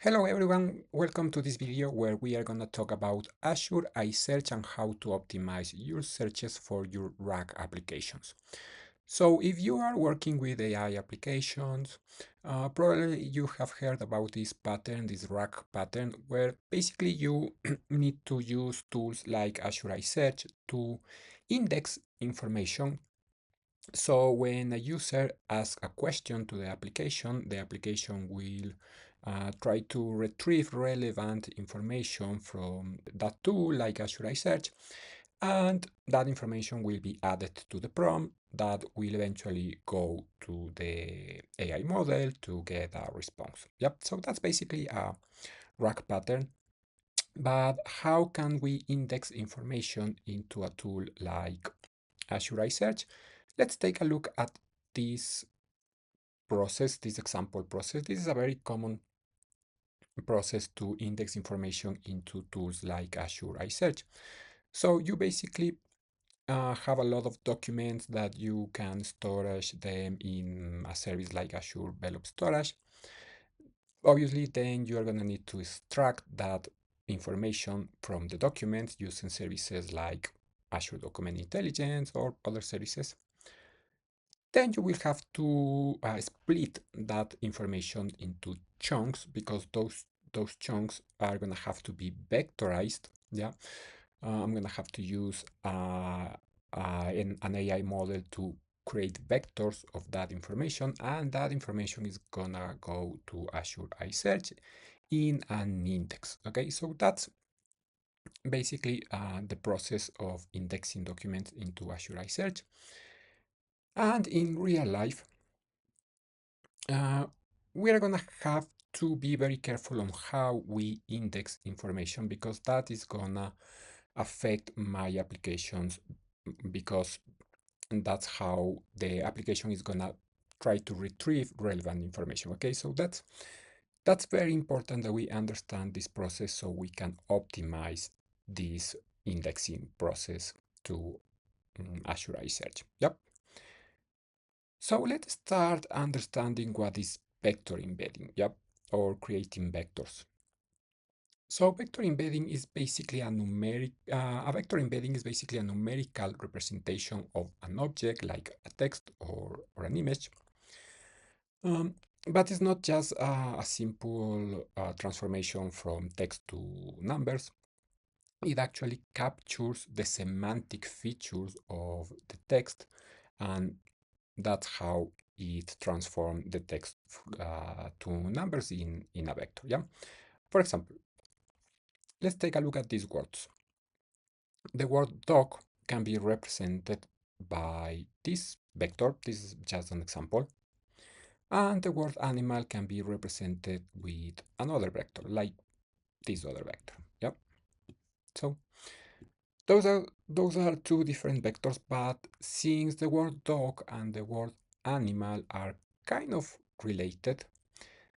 Hello everyone, welcome to this video where we are going to talk about Azure AI Search and how to optimize your searches for your RAG applications. So if you are working with AI applications, probably you have heard about this pattern, this RAG pattern, where basically you need to use tools like Azure AI Search to index information. So when a user asks a question to the application will try to retrieve relevant information from that tool like Azure AI Search, and that information will be added to the prompt that will eventually go to the AI model to get a response. Yep, so that's basically a RAG pattern. But how can we index information into a tool like Azure AI Search? Let's take a look at this process, this example process. This is a very common process to index information into tools like Azure AI Search. So you basically have a lot of documents that you can storage them in a service like Azure Blob Storage. Obviously, then you are going to need to extract that information from the documents using services like Azure Document Intelligence or other services. Then you will have to split that information into chunks because those chunks are gonna have to be vectorized. Yeah, I'm gonna have to use an AI model to create vectors of that information, and that information is gonna go to Azure AI Search in an index. Okay, so that's basically the process of indexing documents into Azure AI Search. And in real life, uh, we are going to have to be very careful on how we index information because that is going to affect my applications because that's how the application is going to try to retrieve relevant information. Okay, so that's very important that we understand this process so we can optimize this indexing process to Azure AI Search. Yep. So let's start understanding what is vector embedding, yep, or creating vectors. So vector embedding is basically a vector embedding is basically a numerical representation of an object like a text or an image. But it's not just a simple transformation from text to numbers. It actually captures the semantic features of the text, and that's how it transforms the text to numbers in a vector. Yeah. For example, let's take a look at these words. The word dog can be represented by this vector. This is just an example. And the word animal can be represented with another vector, like this other vector. Yep. So those are two different vectors, but since the word dog and the word animal are kind of related,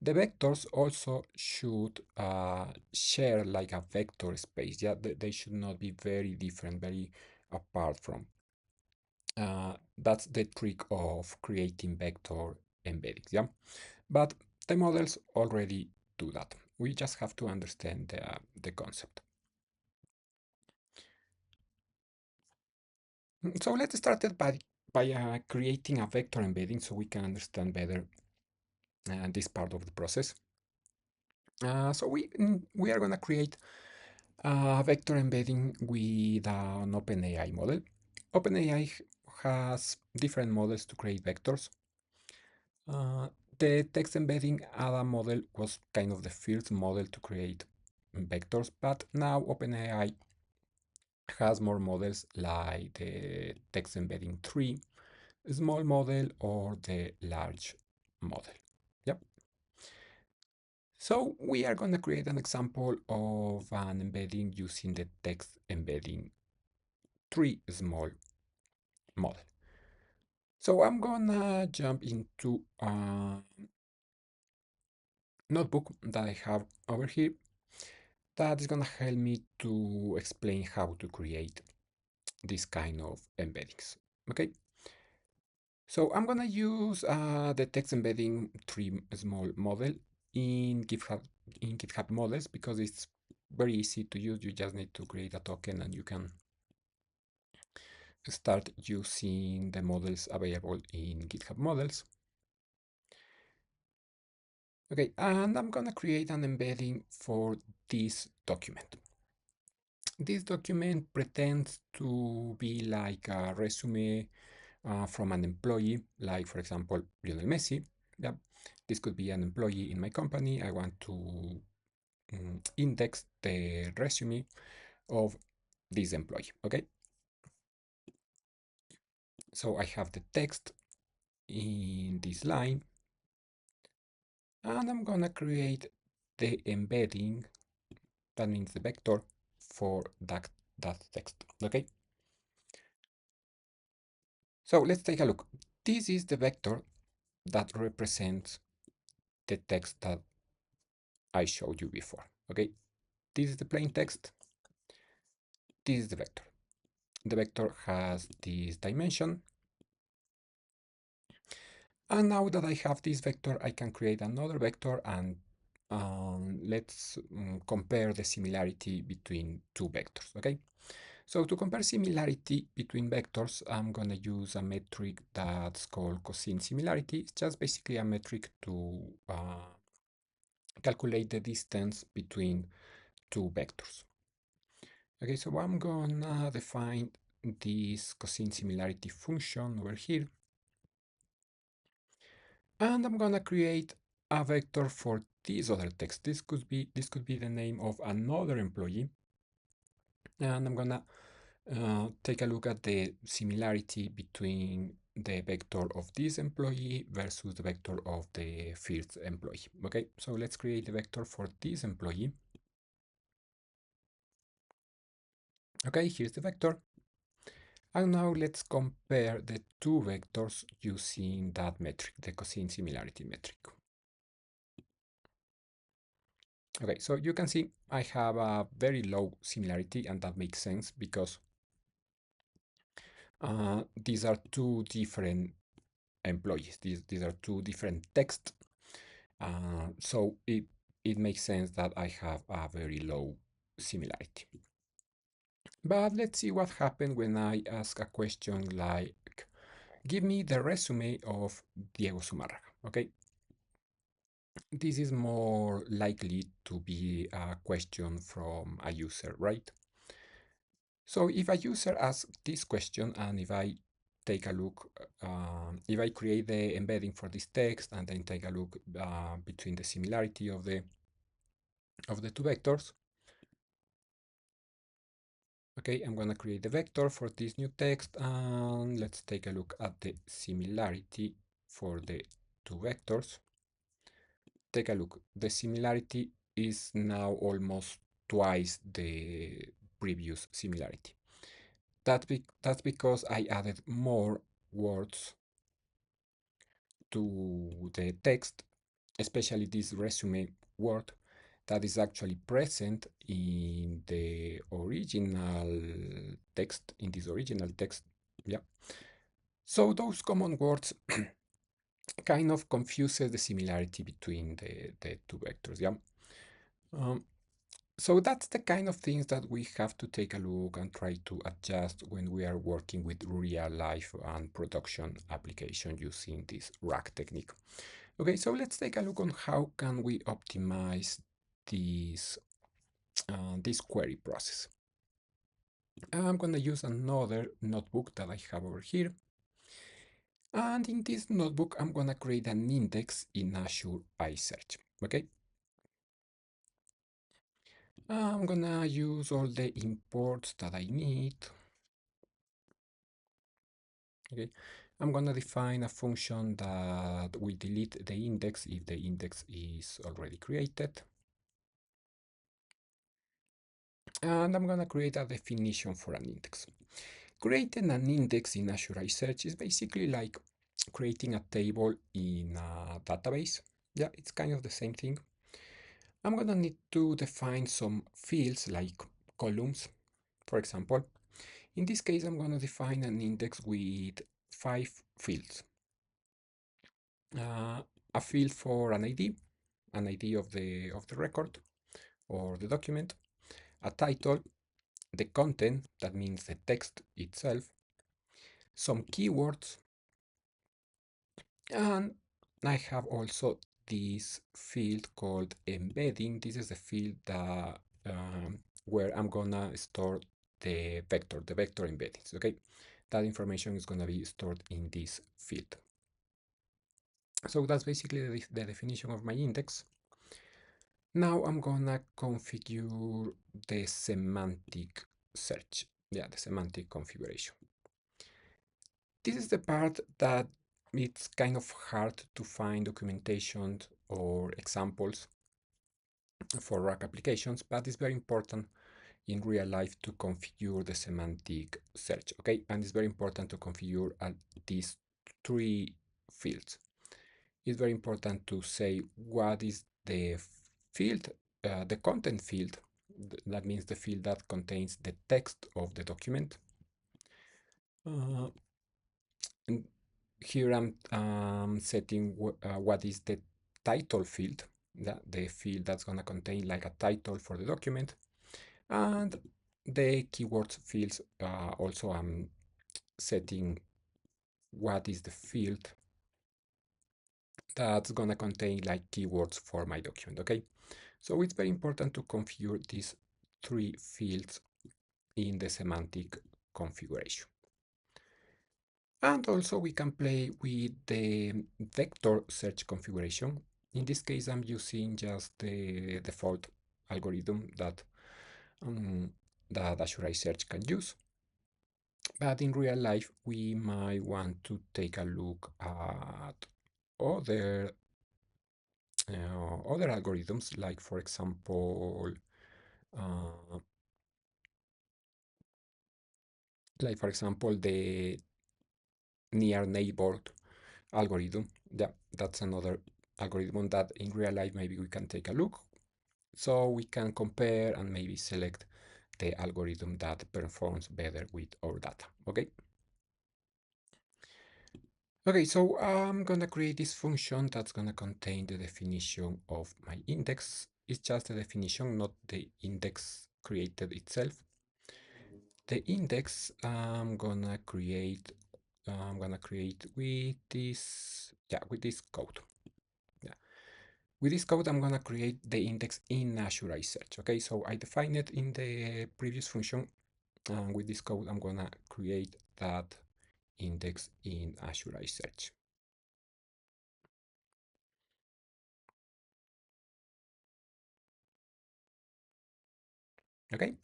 the vectors also should share like a vector space. Yeah, they should not be very different, very apart from. That's the trick of creating vector embeddings. Yeah, but the models already do that. We just have to understand the concept. So let's start it by creating a vector embedding so we can understand better this part of the process. So we are going to create a vector embedding with an OpenAI model. OpenAI has different models to create vectors. Uh, the text embedding ADA model was kind of the first model to create vectors, but now OpenAI has more models like the text embedding 3, small model, or the large model. Yep. So we are going to create an example of an embedding using the text embedding 3 small model. So I'm gonna jump into a notebook that I have over here that is gonna help me to explain how to create this kind of embeddings. Okay, so I'm gonna use the text embedding 3 small model in in GitHub Models because it's very easy to use. You just need to create a token and you can start using the models available in GitHub Models. Okay, and I'm gonna create an embedding for this document. This document pretends to be like a resume from an employee, like for example, Lionel Messi. Yeah, this could be an employee in my company. I want to index the resume of this employee. Okay, so I have the text in this line, and I'm gonna create the embedding, that means the vector for that text. Okay, so let's take a look. This is the vector that represents the text that I showed you before. Okay, this is the plain text. This is the vector. The vector has this dimension. And now that I have this vector, I can create another vector and let's compare the similarity between two vectors, okay? So to compare similarity between vectors, I'm gonna use a metric that's called cosine similarity. It's just basically a metric to calculate the distance between two vectors. Okay, so I'm gonna define this cosine similarity function over here. And I'm gonna create a vector for this other text. This could be the name of another employee. And I'm gonna take a look at the similarity between the vector of this employee versus the vector of the first employee. Okay, so let's create the vector for this employee. Okay, here's the vector. And now let's compare the two vectors using that metric, the cosine similarity metric. Okay, so you can see I have a very low similarity, and that makes sense because these are two different employees. These are two different texts. So it makes sense that I have a very low similarity. But let's see what happens when I ask a question like, give me the resume of Diego Zumarraga, okay? This is more likely to be a question from a user, right? So if a user asks this question, and if I take a look, if I create the embedding for this text and then take a look between the similarity of the two vectors, okay, I'm gonna create the vector for this new text, and let's take a look at the similarity for the two vectors. Take a look. The similarity is now almost twice the previous similarity. That's because I added more words to the text, especially this resume word that is actually present in the original text, in this original text. Yeah. So those common words kind of confuses the similarity between the two vectors. Yeah. Um, So that's the kind of things that we have to take a look and try to adjust when we are working with real life and production application using this rack technique. Okay, so let's take a look on how can we optimize this query process. I'm going to use another notebook that I have over here. And in this notebook, I'm going to create an index in Azure AI Search. Okay, I'm gonna use all the imports that I need. Okay, I'm gonna define a function that will delete the index if the index is already created. And I'm gonna create a definition for an index. Creating an index in Azure AI Search is basically like creating a table in a database. Yeah, it's kind of the same thing. I'm gonna need to define some fields like columns, for example. In this case, I'm going to define an index with 5 fields. A field for an ID, an ID of the record or the document, a title, the content, that means the text itself, some keywords, and I have also this field called embedding. This is the field that where I'm gonna store the vector embeddings. Okay, that information is gonna be stored in this field. So that's basically the definition of my index. Now I'm gonna configure the semantic search. Yeah, the semantic configuration. This is the part that it's kind of hard to find documentation or examples for RAG applications, but it's very important in real life to configure the semantic search, okay? And it's very important to configure these three fields. It's very important to say what is the field, the content field. That means the field that contains the text of the document. And here I'm setting what is the title field, the field that's going to contain like a title for the document. And the keywords fields, also I'm setting what is the field that's going to contain like keywords for my document, okay? So it's very important to configure these three fields in the semantic configuration. And also we can play with the vector search configuration. In this case, I'm using just the default algorithm that Azure AI Search can use. But in real life, we might want to take a look at other other algorithms, like for example, uh, the near neighbor algorithm. Yeah, that's another algorithm that in real life maybe we can take a look. So we can compare and maybe select the algorithm that performs better with our data, okay? Okay, so I'm gonna create this function that's gonna contain the definition of my index. It's just a definition, not the index created itself. The index I'm gonna create with this code. Yeah. With this code, I'm gonna create the index in Azure AI Search. Okay, so I defined it in the previous function, and with this code, I'm gonna create that index in Azure AI Search. Okay,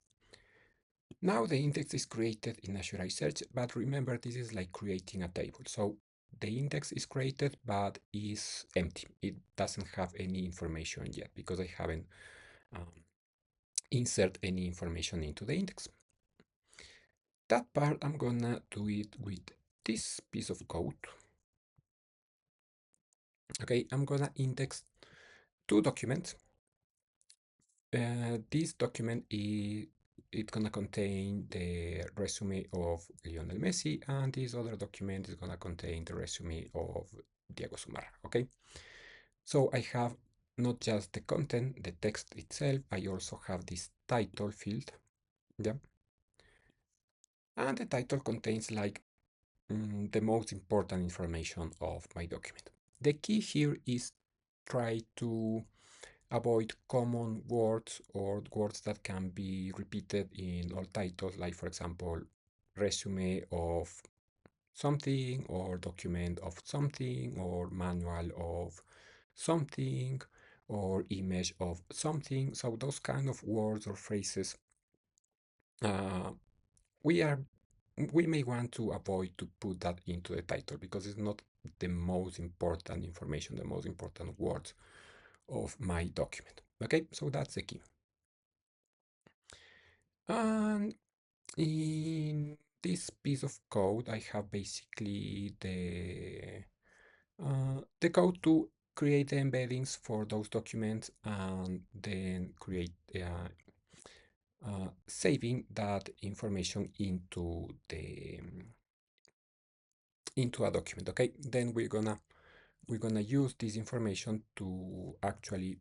now the index is created in Azure AI Search, but remember this is like creating a table. So the index is created, but is empty. It doesn't have any information yet because I haven't um, insert any information into the index. That part I'm gonna do it with this piece of code. Okay, I'm gonna index two documents. This document is it's gonna contain the resume of Lionel Messi, and this other document is gonna contain the resume of Diego Zumarraga. Okay, so I have not just the content, the text itself. I also have this title field. Yeah, and the title contains like the most important information of my document. The key here is try to avoid common words or words that can be repeated in all titles, like for example, resume of something or document of something or manual of something or image of something. So those kind of words or phrases uh, we are we may want to avoid to put that into the title because it's not the most important information, the most important words of my document. Okay, so that's the key. And in this piece of code, I have basically the code to create the embeddings for those documents and then create saving that information into a document. Okay, then we're gonna we're gonna use this information to actually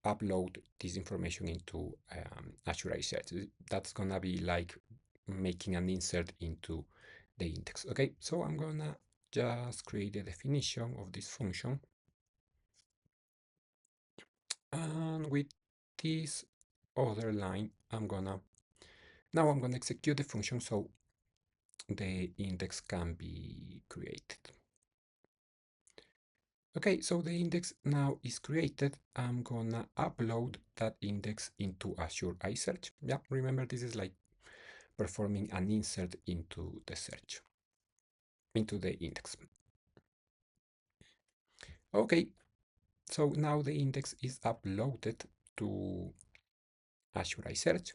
upload this information into Azure AI Search. That's gonna be like making an insert into the index. Okay, so I'm gonna just create a definition of this function, and with this other line, I'm gonna execute the function so the index can be created. Okay, so the index now is created. I'm gonna upload that index into Azure AI Search. Yeah, remember this is like performing an insert into the search, into the index. Okay, so now the index is uploaded to Azure AI Search.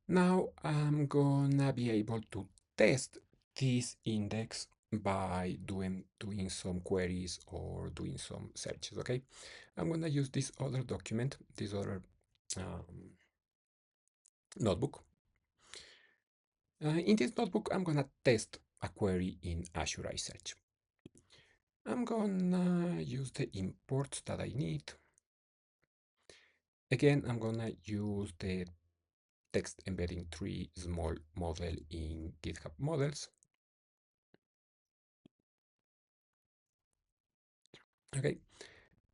Now I'm gonna be able to test this index by doing some queries or doing some searches. Okay, I'm gonna use this other document, this other notebook. In this notebook, I'm gonna test a query in Azure AI Search. I'm gonna use the imports that I need. Again, I'm gonna use the text embedding tree small model in GitHub models. Okay,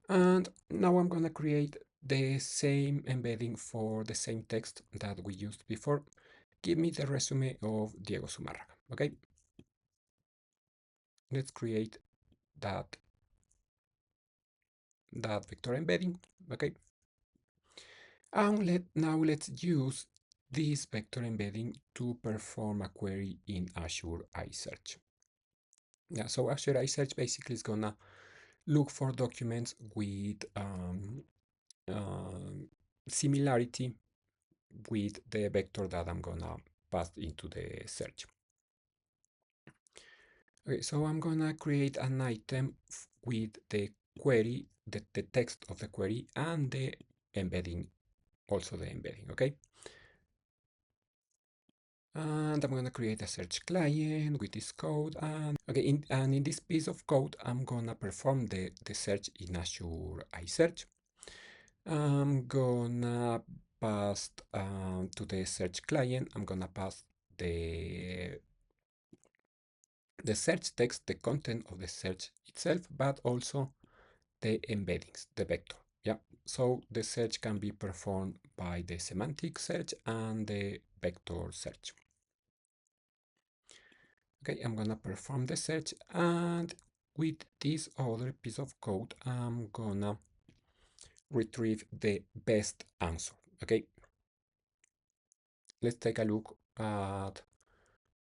and now I'm gonna create the same embedding for the same text that we used before. Give me the resume of Diego Zumarraga. Okay, let's create that vector embedding. Okay, and now let's use this vector embedding to perform a query in Azure AI Search. Yeah, so Azure AI Search basically is gonna look for documents with similarity with the vector that I'm gonna pass into the search. Okay, so I'm gonna create an item with the query, the text of the query, and the embedding, also the embedding, okay? And I'm gonna create a search client with this code. And okay, in this piece of code, I'm gonna perform the search in Azure AI Search. I'm gonna pass to the search client, I'm gonna pass the search text, the content of the search itself, but also the embeddings, the vector. Yeah, so the search can be performed by the semantic search and the vector search. Okay, I'm gonna perform the search, and with this other piece of code, I'm gonna retrieve the best answer. Okay, let's take a look at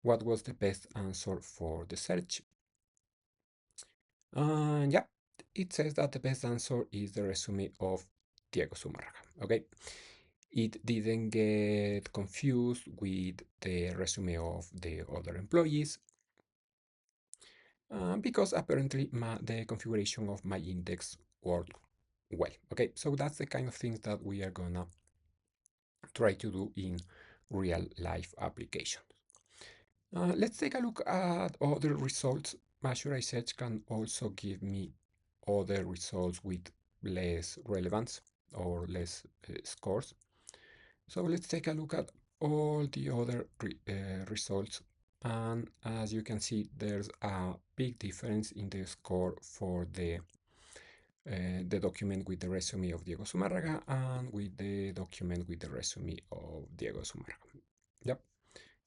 what was the best answer for the search. Yeah, it says that the best answer is the resume of Diego Zumarraga. Okay, it didn't get confused with the resume of the other employees because apparently the configuration of my index worked well. Okay, so that's the kind of things that we are gonna try to do in real life applications. Let's take a look at other results. Azure AI Search can also give me other results with less relevance or less scores. So let's take a look at all the other results. And as you can see, there's a big difference in the score for the document with the resume of Diego Zumarraga and with the document with the resume of Diego Zumarraga. Yep,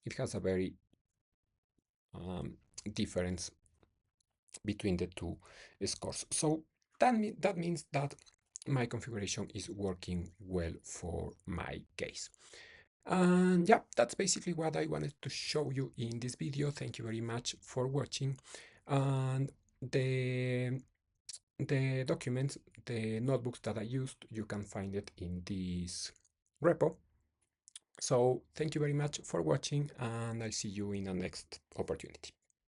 it has a very difference between the two scores. So that means that my configuration is working well for my case. And yeah, that's basically what I wanted to show you in this video. Thank you very much for watching. And the documents, the notebooks that I used, you can find it in this repo. So thank you very much for watching, and I'll see you in the next opportunity.